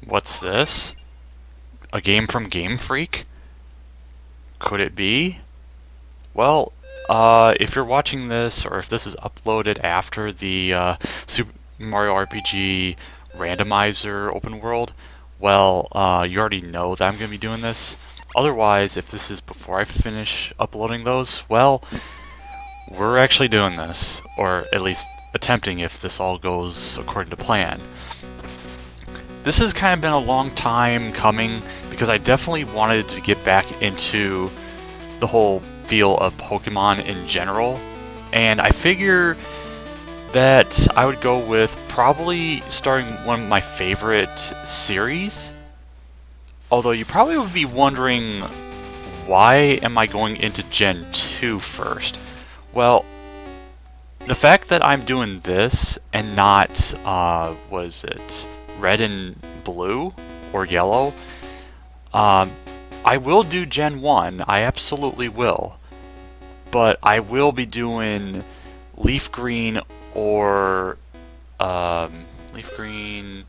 What's this? A game from Game Freak? Could it be? Well, if you're watching this, or if this is uploaded after the Super Mario RPG randomizer open world, well, you already know that I'm going to be doing this. Otherwise, if this is before I finish uploading those, well, we're actually doing this, or at least attempting if this all goes according to plan. This has kind of been a long time coming because I definitely wanted to get back into the whole feel of Pokemon in general, and I figure that I would go with probably starting one of my favorite series. Although you probably would be wondering, why am I going into Gen 2 first? Well, the fact that I'm doing this and not, was it red and blue or yellow? I will do Gen 1, I absolutely will. But I will be doing Leaf Green or, Leaf Green...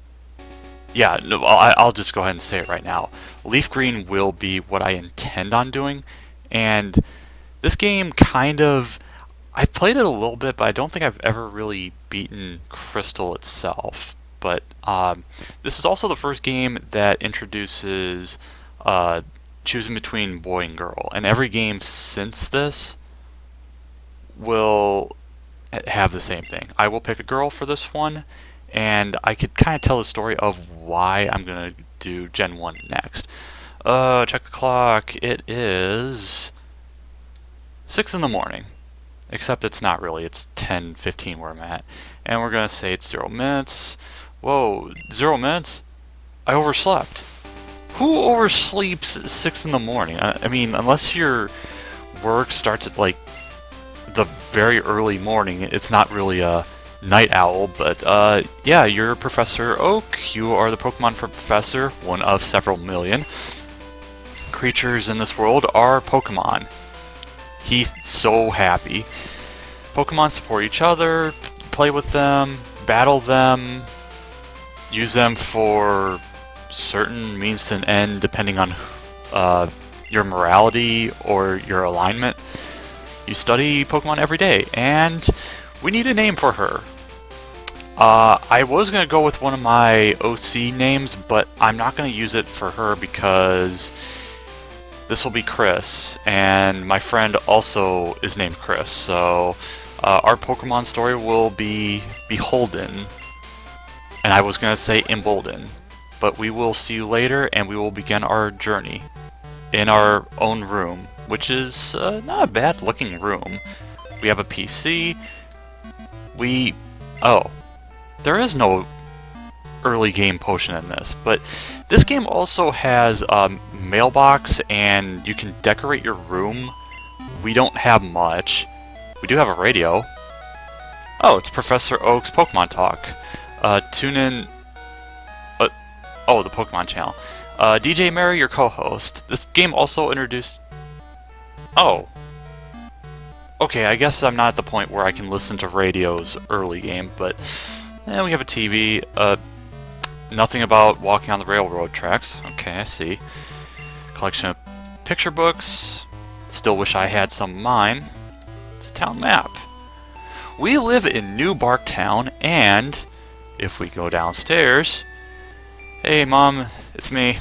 Yeah, no, I'll just go ahead and say it right now. Leaf Green will be what I intend on doing, and this game kind of... I've played it a little bit, but I don't think I've ever really beaten Crystal itself. But this is also the first game that introduces choosing between boy and girl, and every game since this will have the same thing. I will pick a girl for this one, and I could kind of tell the story of why I'm going to do Gen 1 next. Check the clock. It is 6 in the morning. Except it's not really. It's 10:15 where I'm at. And we're going to say it's 0 minutes. Whoa, 0 minutes? I overslept. Who oversleeps 6 in the morning? I mean, unless your work starts at like the very early morning, it's not really a night owl, but yeah, you're Professor Oak. You are the Pokemon Professor, one of several million creatures in this world are Pokemon. He's so happy. Pokemon support each other, play with them, battle them, use them for certain means to an end depending on your morality or your alignment. You study Pokemon every day, and we need a name for her. I was going to go with one of my OC names, but I'm not going to use it for her because this will be Chris, and my friend also is named Chris, so our Pokemon story will be Beholden, and I was going to say Embolden, but we will see you later, and we will begin our journey in our own room, which is not a bad looking room. We have a PC. Oh, there is no early game potion in this, but this game also has a mailbox, and you can decorate your room. We don't have much. We do have a radio. Oh, it's Professor Oak's Pokemon Talk. Tune in... oh, the Pokemon channel. DJ Mary, your co-host. This game also introduced... Oh. Okay, I guess I'm not at the point where I can listen to radio's early game, but... we have a TV. Nothing about walking on the railroad tracks. Okay, I see. Collection of picture books. Still wish I had some of mine. It's a town map. We live in New Barktown, and if we go downstairs... Hey, Mom, it's me.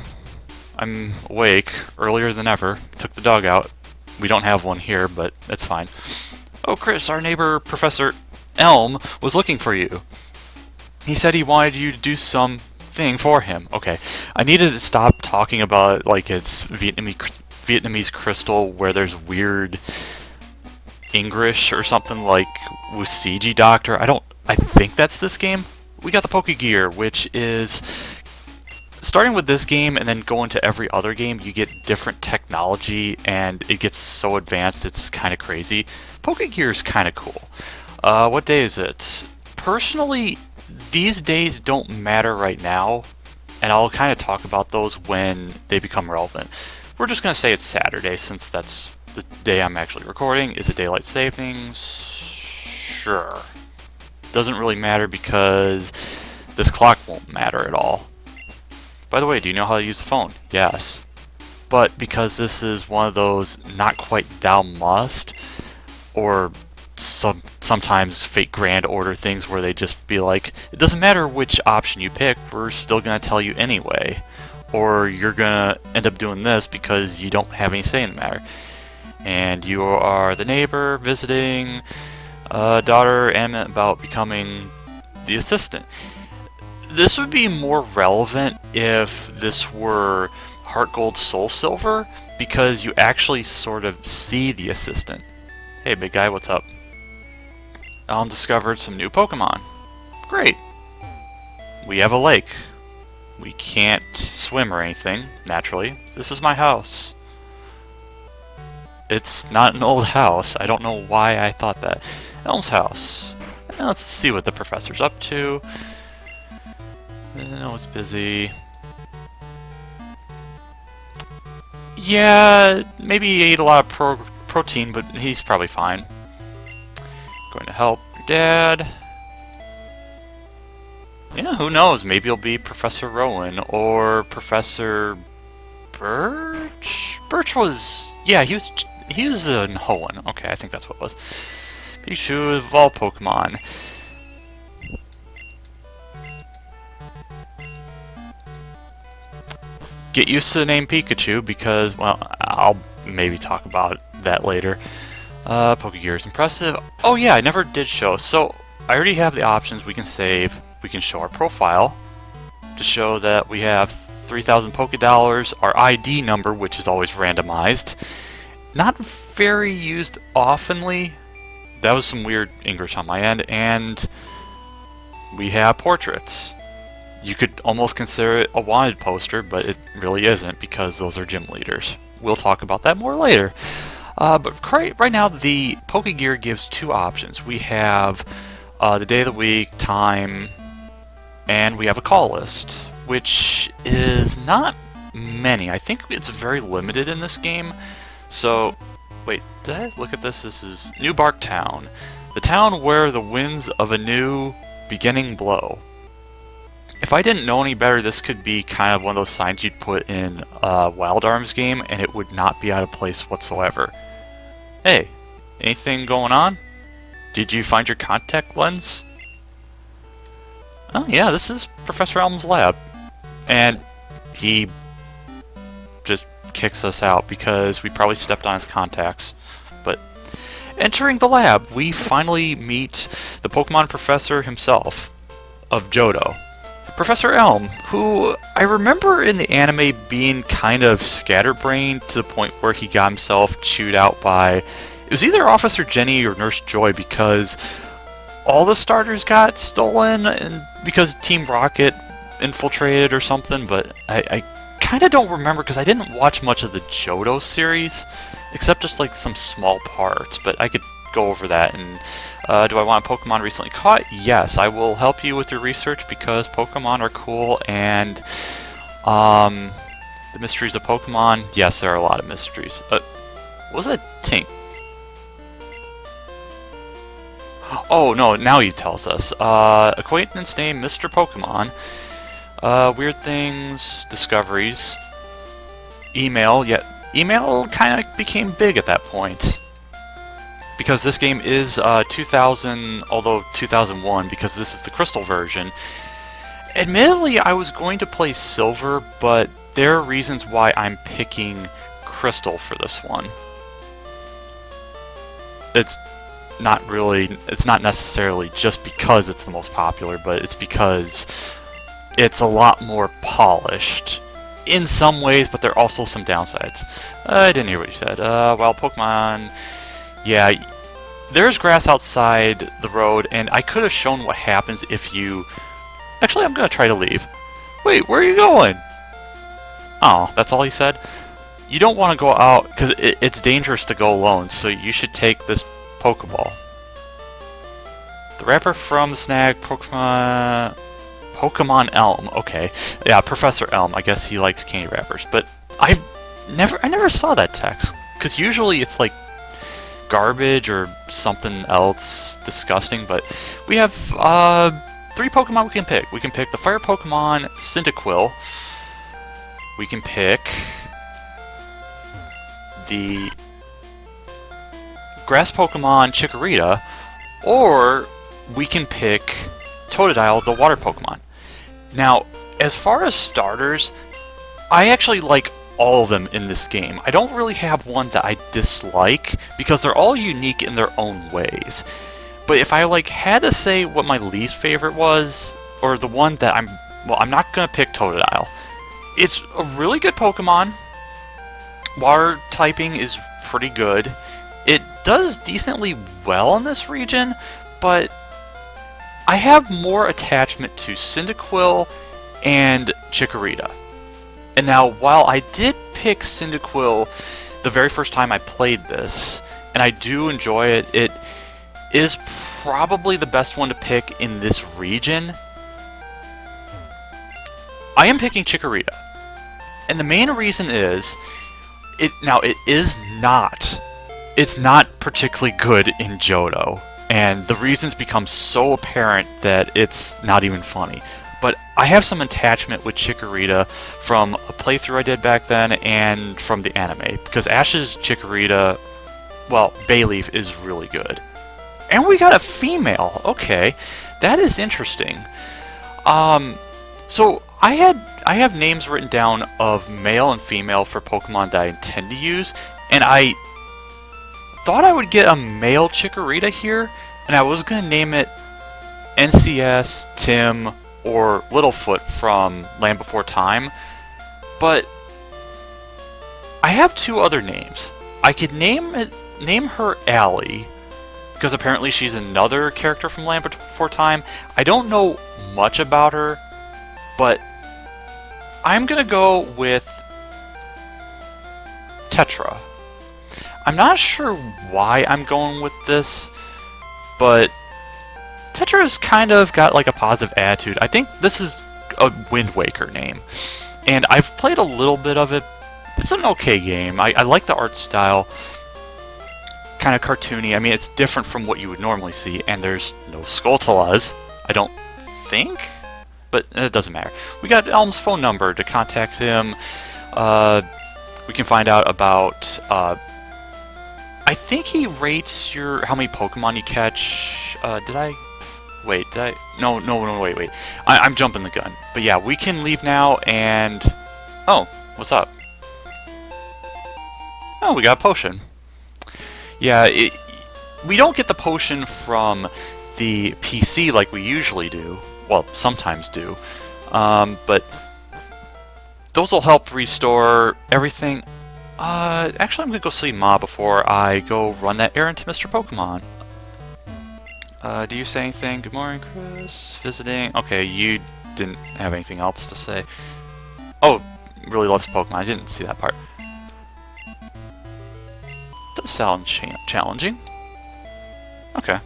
I'm awake, earlier than ever. Took the dog out. We don't have one here, but it's fine. Oh, Chris, our neighbor, Professor Elm, was looking for you. He said he wanted you to do something for him. Okay, I needed to stop talking about like it's Vietnamese crystal where there's weird English or something like Wusiji Doctor. I think that's this game. We got the Pokegear, which is starting with this game and then going to every other game, you get different technology and it gets so advanced it's kind of crazy. Pokegear is kind of cool. What day is it? Personally, these days don't matter right now, and I'll kind of talk about those when they become relevant. We're just going to say it's Saturday since that's the day I'm actually recording. Is it daylight savings? Sure. Doesn't really matter because this clock won't matter at all. By the way, do you know how to use the phone? Yes. But because this is one of those not quite thou must, or sometimes fake grand order things where they just be like, it doesn't matter which option you pick, we're still going to tell you anyway. Or you're going to end up doing this because you don't have any say in the matter. And you are the neighbor visiting a daughter and about becoming the assistant. This would be more relevant if this were Heart Gold Soul Silver, because you actually sort of see the assistant. Hey big guy, what's up? Elm discovered some new Pokemon. Great! We have a lake. We can't swim or anything, naturally. This is my house. It's not an old house. I don't know why I thought that. Elm's house. Now let's see what the professor's up to. Oh, it's busy. Yeah, maybe he ate a lot of protein, but he's probably fine. Going to help your dad. Yeah, who knows? Maybe he'll be Professor Rowan or Professor Birch. Birch was, yeah, he was in Hoenn. Okay, I think that's what it was. Pikachu of all Pokemon. Get used to the name Pikachu because, well, I'll maybe talk about that later. Pokegear is impressive. Oh yeah, I never did show. So I already have the options. We can save. We can show our profile to show that we have 3,000 Pokédollars, our ID number, which is always randomized. Not very used oftenly. That was some weird English on my end. And we have portraits. You could almost consider it a wanted poster, but it really isn't because those are gym leaders. We'll talk about that more later. But right now, the Pokegear gives two options. We have the day of the week, time, and we have a call list, which is not many. I think it's very limited in this game. So, wait, did I look at this? This is New Bark Town. The town where the winds of a new beginning blow. If I didn't know any better, this could be kind of one of those signs you'd put in a Wild Arms game, and it would not be out of place whatsoever. Hey, anything going on? Did you find your contact lens? Oh yeah, this is Professor Elm's lab. And he just kicks us out because we probably stepped on his contacts. But entering the lab, we finally meet the Pokemon professor himself of Johto. Professor Elm, who I remember in the anime being kind of scatterbrained to the point where he got himself chewed out by, it was either Officer Jenny or Nurse Joy, because all the starters got stolen and because Team Rocket infiltrated or something, but I kind of don't remember because I didn't watch much of the Johto series, except just like some small parts, but I could go over that. And do I want a Pokemon recently caught? Yes, I will help you with your research because Pokemon are cool, and the mysteries of Pokemon, yes, there are a lot of mysteries. What was that Tink? Oh no, now he tells us. Acquaintance name Mr. Pokemon. Weird things, discoveries. Email, yet email kind of became big at that point. Because this game is 2000, although 2001, because this is the Crystal version. Admittedly, I was going to play Silver, but there are reasons why I'm picking Crystal for this one. It's not necessarily just because it's the most popular, but it's because it's a lot more polished in some ways, but there are also some downsides. I didn't hear what you said. Well, Pokemon... Yeah, there's grass outside the road, and I could have shown what happens if you... Actually, I'm going to try to leave. Wait, where are you going? Oh, that's all he said? You don't want to go out, because it's dangerous to go alone, so you should take this Pokeball. The wrapper from the snag, Pokemon Elm. Okay, yeah, Professor Elm. I guess he likes candy wrappers, but I never saw that text, because usually it's like garbage or something else disgusting, but we have 3 Pokemon we can pick. We can pick the fire Pokemon Cyndaquil, we can pick the grass Pokemon Chikorita, or we can pick Totodile, the water Pokemon. Now, as far as starters, I actually like all of them in this game. I don't really have one that I dislike, because they're all unique in their own ways. But if I had to say what my least favorite was, or the one that I'm not gonna pick Totodile. It's a really good Pokemon. Water typing is pretty good. It does decently well in this region, but I have more attachment to Cyndaquil and Chikorita. And now, while I did pick Cyndaquil the very first time I played this, and I do enjoy it, it is probably the best one to pick in this region, I am picking Chikorita. And the main reason is, it's not particularly good in Johto, and the reasons become so apparent that it's not even funny. But I have some attachment with Chikorita from a playthrough I did back then and from the anime, because Ash's Chikorita, well, Bayleaf is really good. And we got a female. Okay, that is interesting. So I have names written down of male and female for Pokemon that I intend to use, and I thought I would get a male Chikorita here, and I was going to name it NCS, Tim, or Littlefoot from Land Before Time, but I have two other names. I could name her Allie, because apparently she's another character from Land Before Time. I don't know much about her, but I'm going to go with Tetra. I'm not sure why I'm going with this, but Tetra's kind of got like a positive attitude. I think this is a Wind Waker name, and I've played a little bit of it. It's an okay game. I like the art style. Kind of cartoony. I mean, it's different from what you would normally see, and there's no Skulltulas, I don't think, but it doesn't matter. We got Elm's phone number to contact him. We can find out about, I think he rates how many Pokemon you catch. Wait. No, wait. I'm jumping the gun. But yeah, we can leave now, and... Oh, what's up? Oh, we got a potion. Yeah, we don't get the potion from the PC like we usually do. Well, sometimes do. But those will help restore everything. Actually, I'm going to go see Ma before I go run that errand to Mr. Pokemon. Do you say anything? Good morning, Chris. Visiting. Okay, you didn't have anything else to say. Oh, really loves Pokemon. I didn't see that part. Does sound challenging. Okay.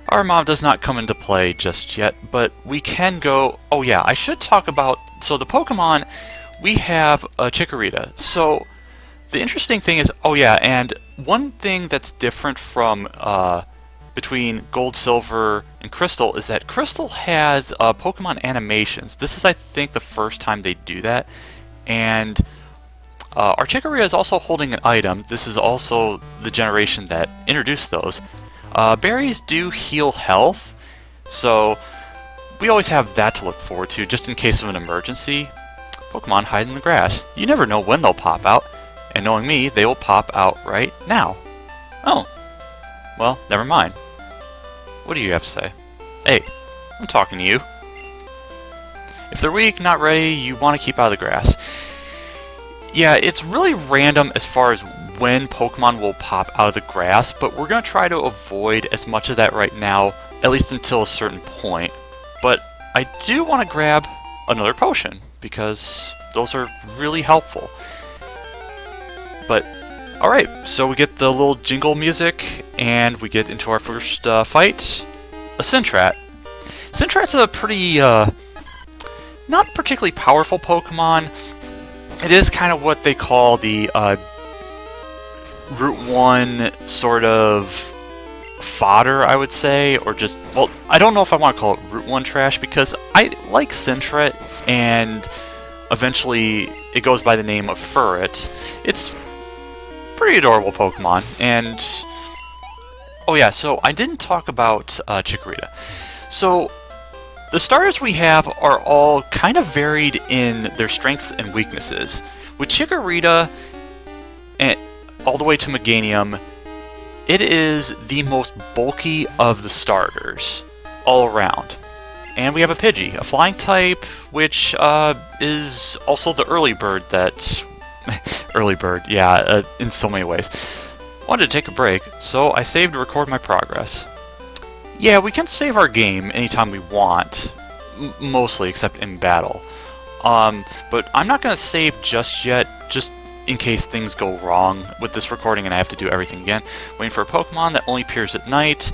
Our mom does not come into play just yet, but we can go... Oh yeah, I should talk about... So the Pokemon, we have a Chikorita. So the interesting thing is... Oh yeah, and one thing that's different from between Gold, Silver, and Crystal is that Crystal has Pokemon animations. This is, I think, the first time they do that. And... our Chikorita is also holding an item. This is also the generation that introduced those. Berries do heal health, so we always have that to look forward to, just in case of an emergency. Pokemon hide in the grass. You never know when they'll pop out, and knowing me, they will pop out right now. Oh, well, never mind. What do you have to say? Hey, I'm talking to you. If they're weak, not ready, you want to keep out of the grass. Yeah, it's really random as far as when Pokemon will pop out of the grass, but we're going to try to avoid as much of that right now, at least until a certain point. But I do want to grab another potion, because those are really helpful. But, alright, so we get the little jingle music, and we get into our first fight, a Syntrat. Syntrat's a pretty, not particularly powerful Pokemon. It is kind of what they call the Route 1 sort of fodder, I would say, or just, well, I don't know if I want to call it Route 1 trash, because I like Syntrat, and eventually it goes by the name of Furret. It's pretty adorable Pokemon, and oh yeah, so I didn't talk about Chikorita. So the starters we have are all kind of varied in their strengths and weaknesses. With Chikorita and all the way to Meganium, it is the most bulky of the starters all around. And we have a Pidgey, a flying type, which is also the early bird that... early bird, yeah, in so many ways. Wanted to take a break, so I saved to record my progress. Yeah, we can save our game anytime we want, mostly except in battle. But I'm not going to save just yet, just in case things go wrong with this recording and I have to do everything again. Waiting for a Pokemon that only appears at night.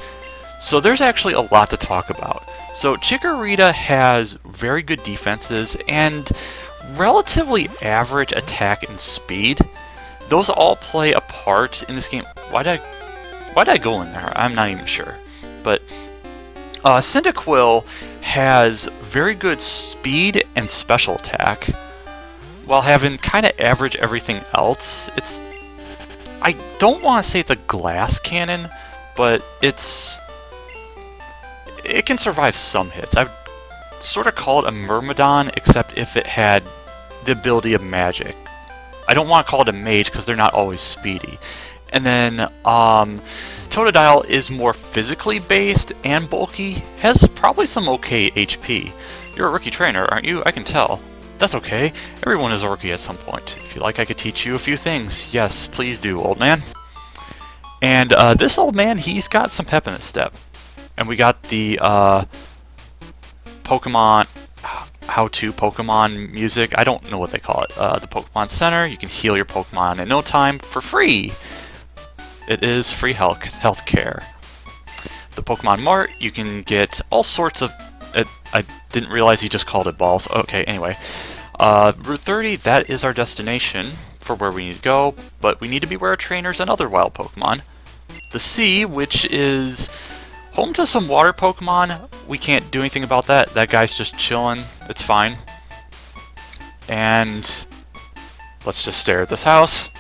So there's actually a lot to talk about. So Chikorita has very good defenses and relatively average attack and speed. Those all play a part in this game. Why did I go in there? I'm not even sure. But Cyndaquil has very good speed and special attack, while having kind of average everything else. I don't want to say it's a glass cannon, but it can survive some hits. I'd sort of call it a Myrmidon, except if it had the ability of magic. I don't want to call it a mage because they're not always speedy. And then Totodile is more physically based and bulky, has probably some okay HP. You're a rookie trainer, aren't you? I can tell. That's okay. Everyone is a rookie at some point. If you like, I could teach you a few things. Yes, please do, old man. And this old man, he's got some pep in his step. And we got the Pokemon... how-to Pokemon music. I don't know what they call it. The Pokemon Center. You can heal your Pokemon in no time for free. It is free health care. The Pokemon Mart, you can get all sorts of... I didn't realize he just called it balls. Okay, anyway. Route 30, that is our destination for where we need to go, but we need to beware of trainers and other wild Pokemon. The sea, which is home to some water Pokemon. We can't do anything about that. That guy's just chilling. It's fine. And let's just stare at this house.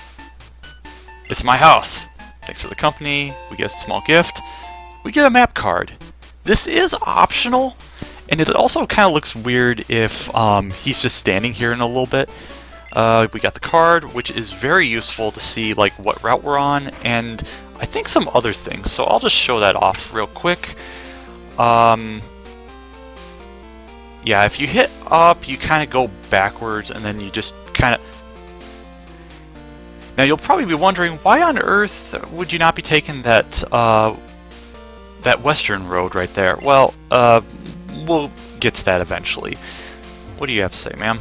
It's my house. Thanks for the company. We get a small gift. We get a map card. This is optional, and it also kind of looks weird if he's just standing here in a little bit. We got the card, which is very useful to see like what route we're on, and I think some other things. So I'll just show that off real quick. Yeah, if you hit up, you kind of go backwards, and then you just kind of... Now, you'll probably be wondering, why on earth would you not be taking that, that western road right there? Well, we'll get to that eventually. What do you have to say, ma'am?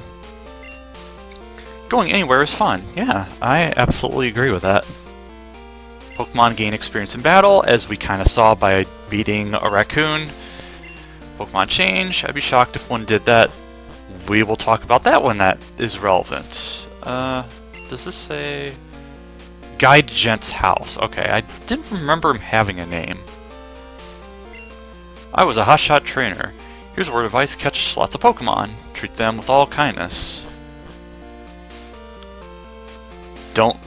Going anywhere is fun. Yeah, I absolutely agree with that. Pokemon gain experience in battle, as we kind of saw by beating a raccoon. Pokemon change. I'd be shocked if one did that. We will talk about that when that is relevant. Does this say... Guide Gent's house. Okay, I didn't remember him having a name. I was a hotshot trainer. Here's a word of advice: catch lots of Pokemon. Treat them with all kindness. Don't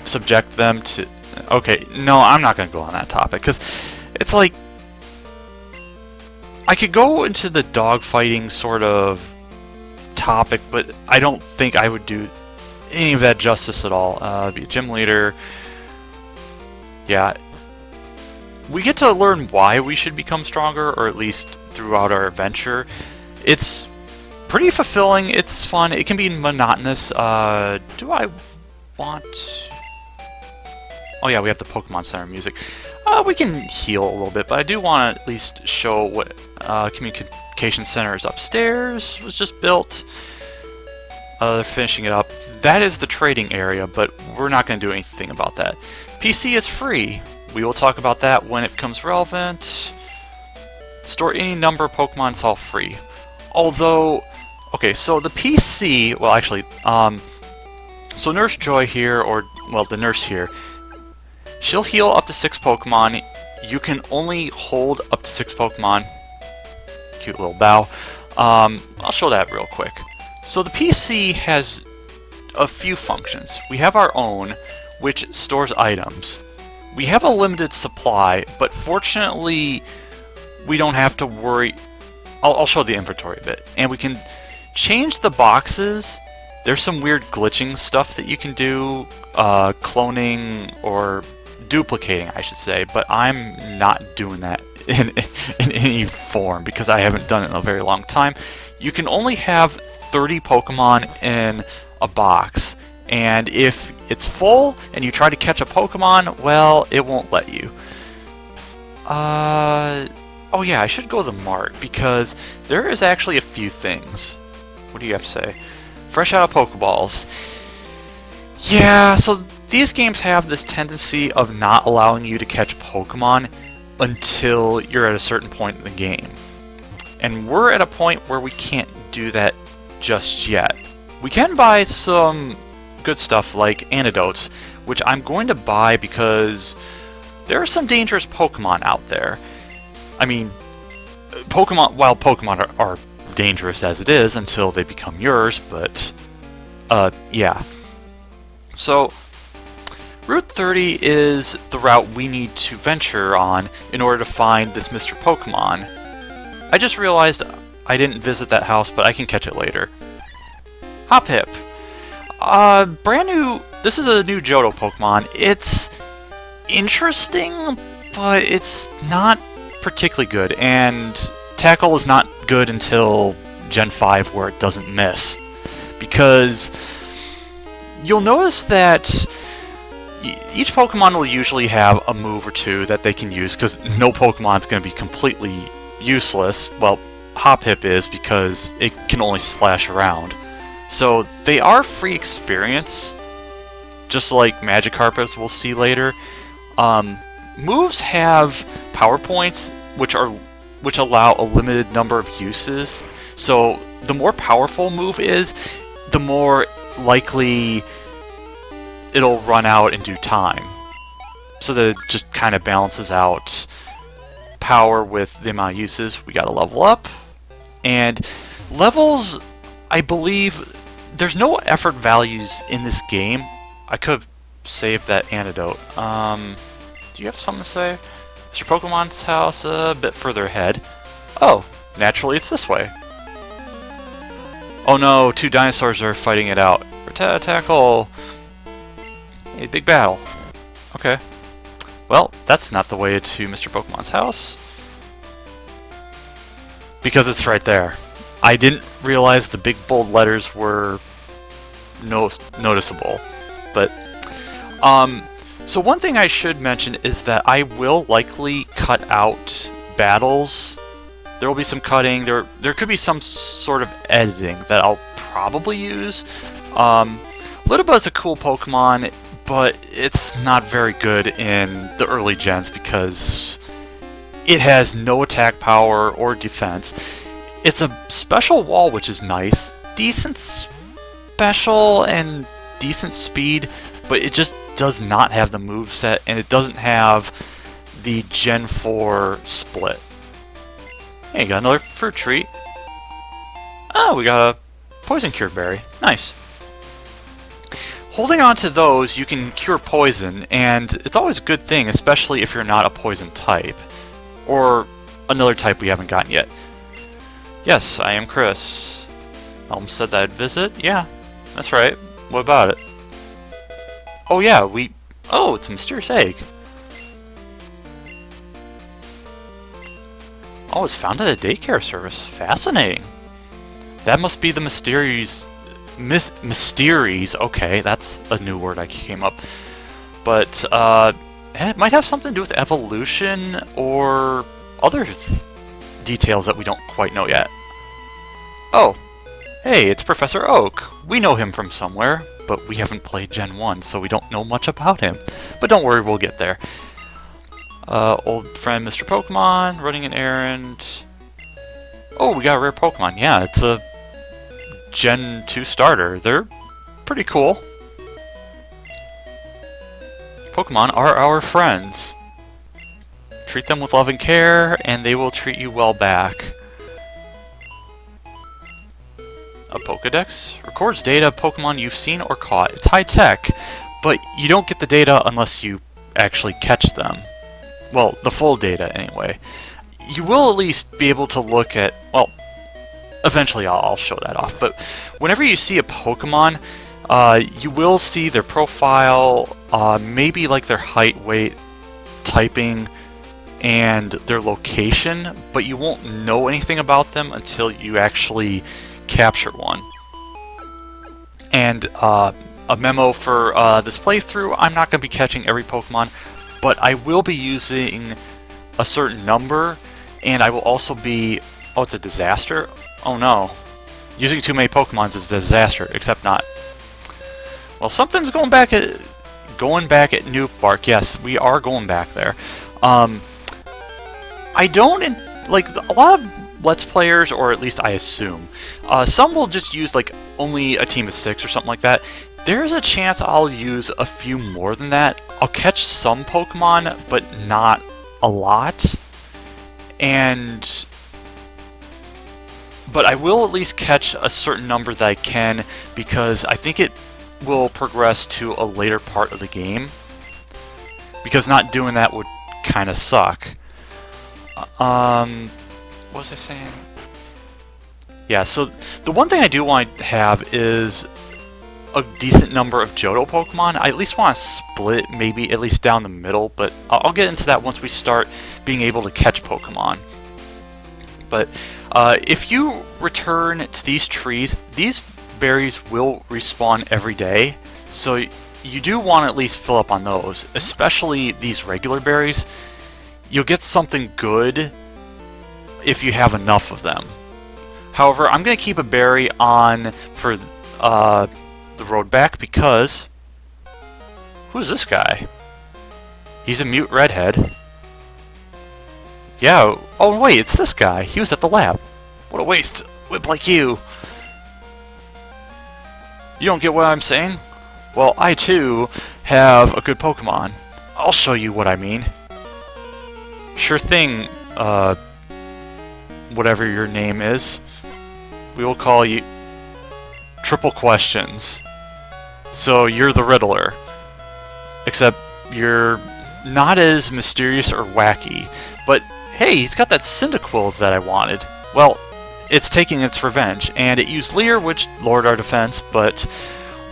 subject them to... Okay, no, I'm not going to go on that topic, because it's like... I could go into the dogfighting sort of topic, but I don't think I would do any of that justice at all. Be a gym leader. Yeah. We get to learn why we should become stronger, or at least throughout our adventure. It's pretty fulfilling, it's fun, it can be monotonous. Do I want... Oh yeah, we have the Pokemon Center music. We can heal a little bit, but I do want to at least show what communication center is upstairs. It was just built. They're finishing it up. That is the trading area, but we're not going to do anything about that. PC is free. We will talk about that when it becomes relevant. Store any number of Pokemon, it's all free. Although, okay, so the PC, well actually, so Nurse Joy here, or, well, the nurse here, she'll heal up to 6 Pokemon. You can only hold up to 6 Pokemon. Cute little bow. I'll show that real quick. So the PC has a few functions. We have our own, which stores items. We have a limited supply, but fortunately, we don't have to worry. I'll show the inventory a bit. And we can change the boxes. There's some weird glitching stuff that you can do, cloning or duplicating, I should say, but I'm not doing that in any form because I haven't done it in a very long time. You can only have 30 Pokemon in a box, and if it's full and you try to catch a Pokemon, well, it won't let you. Oh yeah, I should go to the mart, because there is actually a few things. What do you have to say? Fresh out of Pokeballs. Yeah, so these games have this tendency of not allowing you to catch Pokemon until you're at a certain point in the game. And we're at a point where we can't do that just yet. We can buy some good stuff like antidotes, which I'm going to buy because there are some dangerous Pokemon out there. I mean, while Pokemon are dangerous as it is until they become yours, but, yeah. So, Route 30 is the route we need to venture on in order to find this Mr. Pokemon. I just realized I didn't visit that house, but I can catch it later. Hoppip. Brand new, this is a new Johto Pokemon. It's interesting, but it's not particularly good, and Tackle is not good until Gen 5 where it doesn't miss. Because you'll notice that each Pokemon will usually have a move or two that they can use, because no Pokemon is going to be completely useless. Well, Hoppip is, because it can only splash around. So they are free experience, just like Magikarp, as we'll see later. Moves have power points, which allow a limited number of uses. So the more powerful a move is, the more likely it'll run out in due time. So that it just kind of balances out power with the amount of uses. We gotta level up. And levels, I believe, there's no effort values in this game. I could have saved that antidote. Do you have something to say? Mr. Pokemon's house a bit further ahead. Oh, naturally it's this way. Oh no, two dinosaurs are fighting it out. Tackle! A big battle. Okay. Well, that's not the way to Mr. Pokemon's house. Because it's right there. I didn't realize the big bold letters were noticeable. But, so one thing I should mention is that I will likely cut out battles. There will be some cutting. There could be some sort of editing that I'll probably use. Littlebuzz is a cool Pokemon, but it's not very good in the early gens because it has no attack power or defense. It's a special wall, which is nice. Decent special and decent speed, but it just does not have the moveset, and it doesn't have the Gen 4 split. Hey, you got another fruit treat. Oh, we got a poison cure berry. Nice. Holding on to those, you can cure poison, and it's always a good thing, especially if you're not a poison type. Or another type we haven't gotten yet. Yes, I am Chris. Elm said that I'd visit? Yeah, that's right. What about it? Oh yeah, oh, it's a mysterious egg. Oh, it's found at a daycare service. Fascinating. That must be the Mysteries. Okay, that's a new word I came up. But, it might have something to do with evolution or other details that we don't quite know yet. Oh, hey, it's Professor Oak. We know him from somewhere, but we haven't played Gen 1, so we don't know much about him. But don't worry, we'll get there. Old friend Mr. Pokemon, running an errand. Oh, we got a rare Pokemon. Yeah, it's a Gen 2 starter. They're pretty cool. Pokemon are our friends. Treat them with love and care, and they will treat you well back. A Pokédex records data of Pokemon you've seen or caught. It's high tech, but you don't get the data unless you actually catch them. Well, the full data anyway. You will at least be able to look at, well, eventually I'll show that off, but whenever you see a Pokemon, you will see their profile, maybe like their height, weight, typing, and their location, but you won't know anything about them until you actually capture one. And a memo for this playthrough, I'm not going to be catching every Pokemon, but I will be using a certain number, and I will also be... Oh, it's a disaster? Oh no. Using too many Pokemon is a disaster, except not. Well, something's going back at New Bark. Yes, we are going back there. I don't... like, a lot of Let's Players, or at least I assume, some will just use, like, only a team of 6 or something like that. There's a chance I'll use a few more than that. I'll catch some Pokemon, but not a lot. But I will at least catch a certain number that I can, because I think it will progress to a later part of the game. Because not doing that would kind of suck. What was I saying? Yeah, so the one thing I do want to have is a decent number of Johto Pokemon. I at least want to split, maybe at least down the middle, but I'll get into that once we start being able to catch Pokemon. But if you return to these trees, these berries will respawn every day, so you do want to at least fill up on those, especially these regular berries. You'll get something good if you have enough of them. However, I'm going to keep a berry on for the road back, because... Who's this guy? He's a mute redhead. Yeah, oh wait, it's this guy. He was at the lab. What a waste. Whip like you. You don't get what I'm saying? Well, I too have a good Pokemon. I'll show you what I mean. Sure thing, whatever your name is. We will call you Triple Questions. So you're the Riddler. Except you're not as mysterious or wacky. But hey, he's got that Cyndaquil that I wanted. Well, it's taking its revenge, and it used Leer, which lowered our defense, but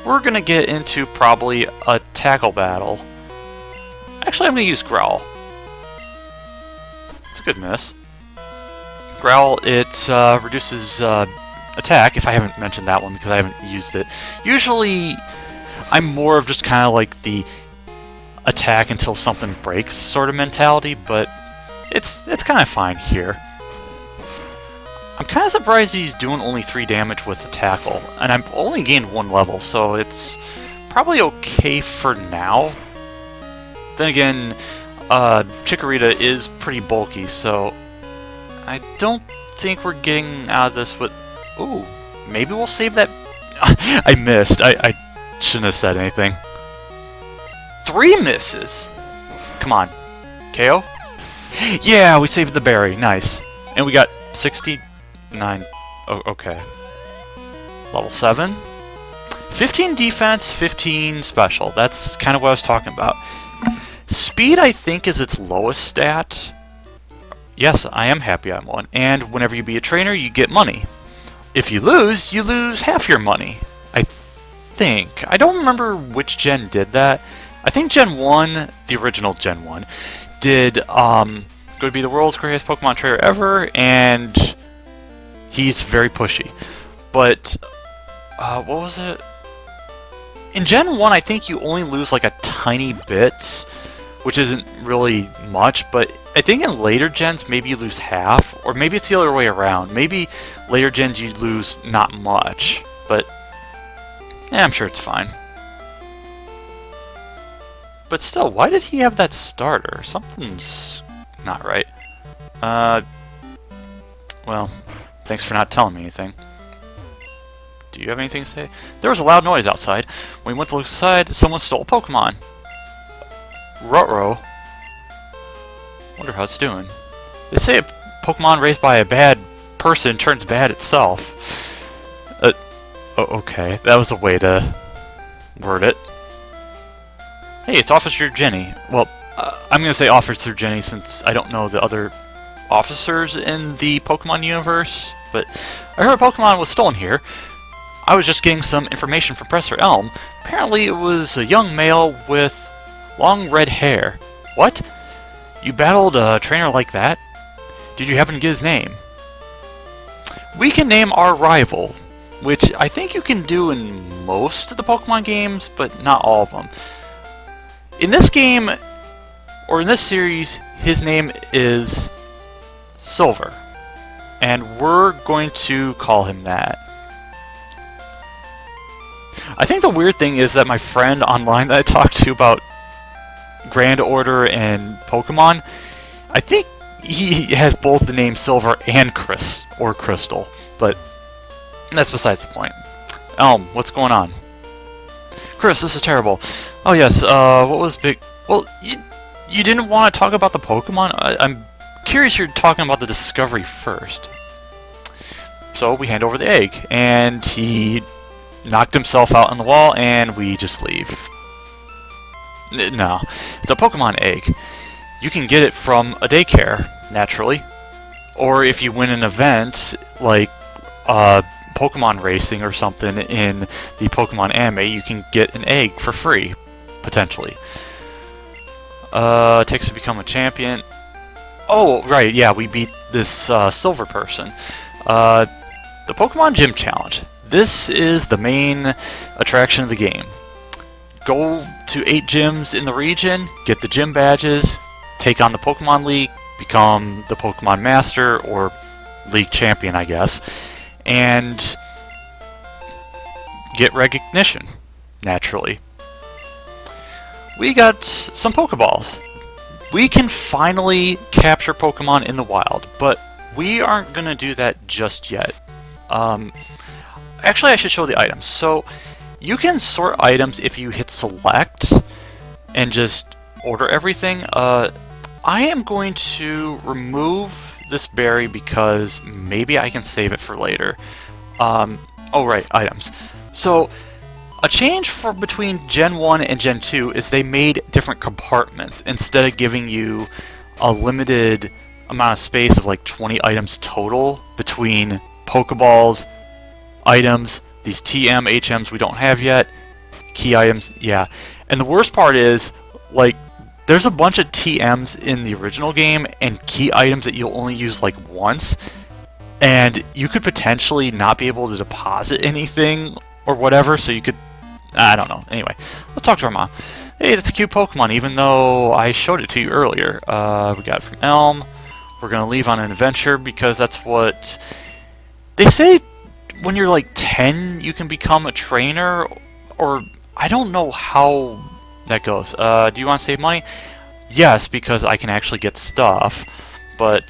we're gonna get into probably a tackle battle. Actually, I'm gonna use Growl. It's a good miss. Growl, it reduces attack, if I haven't mentioned that one because I haven't used it. Usually, I'm more of just kind of like the attack until something breaks sort of mentality, but it's kind of fine here. I'm kind of surprised he's doing only 3 damage with the tackle, and I've only gained 1 level, so it's probably okay for now. Then again, Chikorita is pretty bulky, so I don't think we're getting out of this with... Ooh, maybe we'll save that... I missed. I shouldn't have said anything. 3 misses! Come on. KO? Yeah, we saved the berry. Nice. And we got 69... Oh, okay. Level 7. 15 defense, 15 special. That's kind of what I was talking about. Speed, I think, is its lowest stat. Yes, I am happy I'm one. And whenever you be a trainer, you get money. If you lose half your money. I think. I don't remember which gen did that. I think Gen 1, the original Gen 1, did going to be the world's greatest Pokemon trainer ever, and he's very pushy. But, what was it? In Gen 1, I think you only lose like a tiny bit, which isn't really much, but I think in later gens, maybe you lose half, or maybe it's the other way around. Maybe later gens you lose not much, but yeah, I'm sure it's fine. But still, why did he have that starter? Something's not right. Well, thanks for not telling me anything. Do you have anything to say? There was a loud noise outside. When we went to look outside, someone stole a Pokemon. Ruh-roh. Wonder how it's doing. They say a Pokemon raised by a bad person turns bad itself. Okay, that was a way to word it. Hey, it's Officer Jenny. Well, I'm going to say Officer Jenny since I don't know the other officers in the Pokemon universe, but I heard Pokemon was stolen here. I was just getting some information from Professor Elm. Apparently it was a young male with long red hair. What? You battled a trainer like that? Did you happen to get his name? We can name our rival, which I think you can do in most of the Pokemon games, but not all of them. In this game, or in this series, his name is Silver, and we're going to call him that. I think the weird thing is that my friend online that I talked to about Grand Order and Pokemon, I think he has both the name Silver and Chris, or Crystal, but that's besides the point. Elm, what's going on? Chris, this is terrible. Oh yes, what was big... Well, you didn't want to talk about the Pokemon? I'm curious you're talking about the discovery first. So we hand over the egg, and he knocked himself out on the wall, and we just leave. No, it's a Pokemon egg. You can get it from a daycare, naturally. Or if you win an event, like Pokemon racing or something in the Pokemon anime, you can get an egg for free, potentially. Takes to become a champion. Oh, right, yeah, we beat this Silver person. The Pokemon Gym Challenge. This is the main attraction of the game. Go to 8 gyms in the region, get the gym badges, take on the Pokemon League, become the Pokemon Master, or League Champion, I guess, and get recognition, naturally. We got some Pokeballs. We can finally capture Pokemon in the wild, but we aren't going to do that just yet. Actually, I should show the items. So, you can sort items if you hit select and just order everything. I am going to remove this berry because maybe I can save it for later. Oh right, items. So, a change between Gen 1 and Gen 2 is they made different compartments instead of giving you a limited amount of space of like 20 items total between Pokeballs, items, these TM, HMs we don't have yet, key items, yeah. And the worst part is, like, there's a bunch of TMs in the original game and key items that you'll only use like once, and you could potentially not be able to deposit anything or whatever, so you could, I don't know. Anyway, let's talk to our mom. Hey, that's a cute Pokemon, even though I showed it to you earlier. We got it from Elm. We're going to leave on an adventure because that's what they say. When you're like 10, you can become a trainer, or I don't know how that goes. Do you want to save money? Yes, because I can actually get stuff, but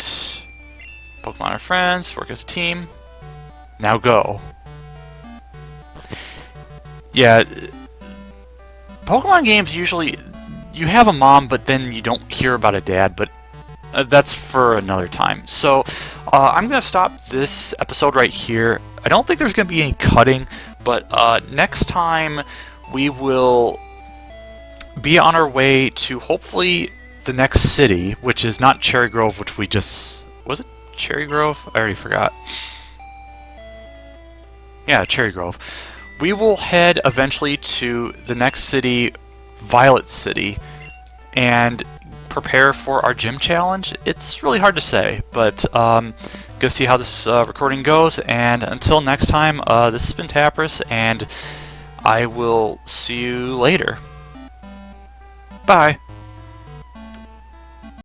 Pokemon are friends, work as a team. Now go. Yeah, Pokemon games usually, you have a mom, but then you don't hear about a dad, but that's for another time. So, I'm going to stop this episode right here. I don't think there's going to be any cutting, but next time we will be on our way to hopefully the next city, which is not Cherry Grove, which we just... Was it Cherry Grove? I already forgot. Yeah, Cherry Grove. We will head eventually to the next city, Violet City, and prepare for our gym challenge. It's really hard to say, but gonna see how this recording goes, and until next time, this has been Tapras, and I will see you later. Bye!